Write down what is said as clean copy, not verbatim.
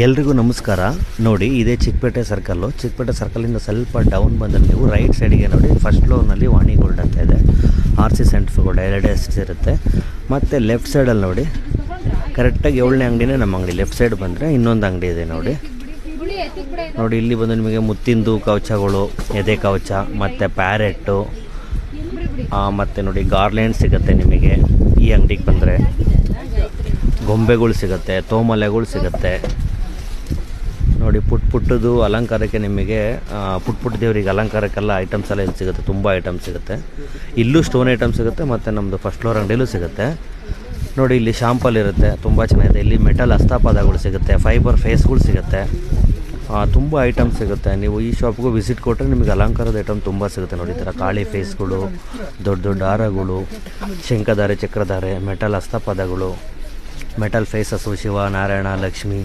ಎಲ್ರಿಗೂ ನಮಸ್ಕಾರ. ನೋಡಿ, ಇದೇ ಚಿಕ್ಕಪೇಟೆ ಸರ್ಕಲಿಂದ ಸ್ವಲ್ಪ ಡೌನ್ ಬಂದರೆ ನೀವು ರೈಟ್ ಸೈಡಿಗೆ ನೋಡಿ, ಫಸ್ಟ್ ಫ್ಲೋರ್ನಲ್ಲಿ ವಾಣಿ ಗೋಲ್ಡ್ ಅಂತ ಇದೆ. RC ಸೆಂಟರ್ ಗೋಲ್ಡ್ ಎರಡೇ ಇರುತ್ತೆ. ಮತ್ತು ಲೆಫ್ಟ್ ಸೈಡಲ್ಲಿ ನೋಡಿ, ಕರೆಕ್ಟಾಗಿ 7ನೇ ಅಂಗಡಿನೇ ನಮ್ಮ ಅಂಗಡಿ. ಲೆಫ್ಟ್ ಸೈಡ್ ಬಂದರೆ ಇನ್ನೊಂದು ಅಂಗಡಿ ಇದೆ ನೋಡಿ. ಇಲ್ಲಿ ಬಂದು ನಿಮಗೆ ಮುತ್ತಿಂದು ಕವಚಗಳು, ಎದೆ ಕವಚ ಮತ್ತು ಪ್ಯಾರೆಟ್ಟು ಮತ್ತು ನೋಡಿ ಗಾರ್ಲೆಂಡ್ ಸಿಗುತ್ತೆ ನಿಮಗೆ. ಈ ಅಂಗಡಿಗೆ ಬಂದರೆ ಗೊಂಬೆಗಳು ಸಿಗುತ್ತೆ, ತೋಮಲೆಗಳು ಸಿಗುತ್ತೆ ನೋಡಿ. ಪುಟ್ಟದು ಅಲಂಕಾರಕ್ಕೆ ನಿಮಗೆ ಪುಟ್ಟ ದೇವರಿಗೆ ಅಲಂಕಾರಕ್ಕೆಲ್ಲ ಐಟಮ್ಸ್ ಎಲ್ಲ ಇಲ್ಲಿ ಸಿಗುತ್ತೆ. ತುಂಬ ಐಟಮ್ಸ್ ಸಿಗುತ್ತೆ. ಇಲ್ಲೂ ಸ್ಟೋನ್ ಐಟಮ್ ಸಿಗುತ್ತೆ ಮತ್ತು ನಮ್ಮದು ಫಸ್ಟ್ ಫ್ಲೋರ್ ಅಂಗಡಿಯಲ್ಲೂ ಸಿಗುತ್ತೆ ನೋಡಿ. ಇಲ್ಲಿ ಶಾಂಪಲ್ ಇರುತ್ತೆ, ತುಂಬ ಚೆನ್ನಾಗಿದೆ. ಇಲ್ಲಿ ಮೆಟಲ್ ಹಸ್ತಪಾದಗಳು ಸಿಗುತ್ತೆ, ಫೈಬರ್ ಫೇಸ್ಗಳು ಸಿಗುತ್ತೆ, ತುಂಬ ಐಟಮ್ಸ್ ಸಿಗುತ್ತೆ. ನೀವು ಈ ಶಾಪ್ಗೂ ವಿಸಿಟ್ ಕೊಟ್ಟರೆ ನಿಮಗೆ ಅಲಂಕಾರದ ಐಟಮ್ ತುಂಬ ಸಿಗುತ್ತೆ ನೋಡಿ. ಈ ಥರ ಕಾಳಿ ಫೇಸ್ಗಳು, ದೊಡ್ಡ ದೊಡ್ಡ ಹಾರಗಳು, ಶಂಖಧಾರೆ, ಚಕ್ರಧಾರೆ, ಮೆಟಲ್ ಹಸ್ತಪಾದಗಳು, ಮೆಟಲ್ ಫೇಸಸ್ಸು, ಶಿವ, ನಾರಾಯಣ, ಲಕ್ಷ್ಮಿ,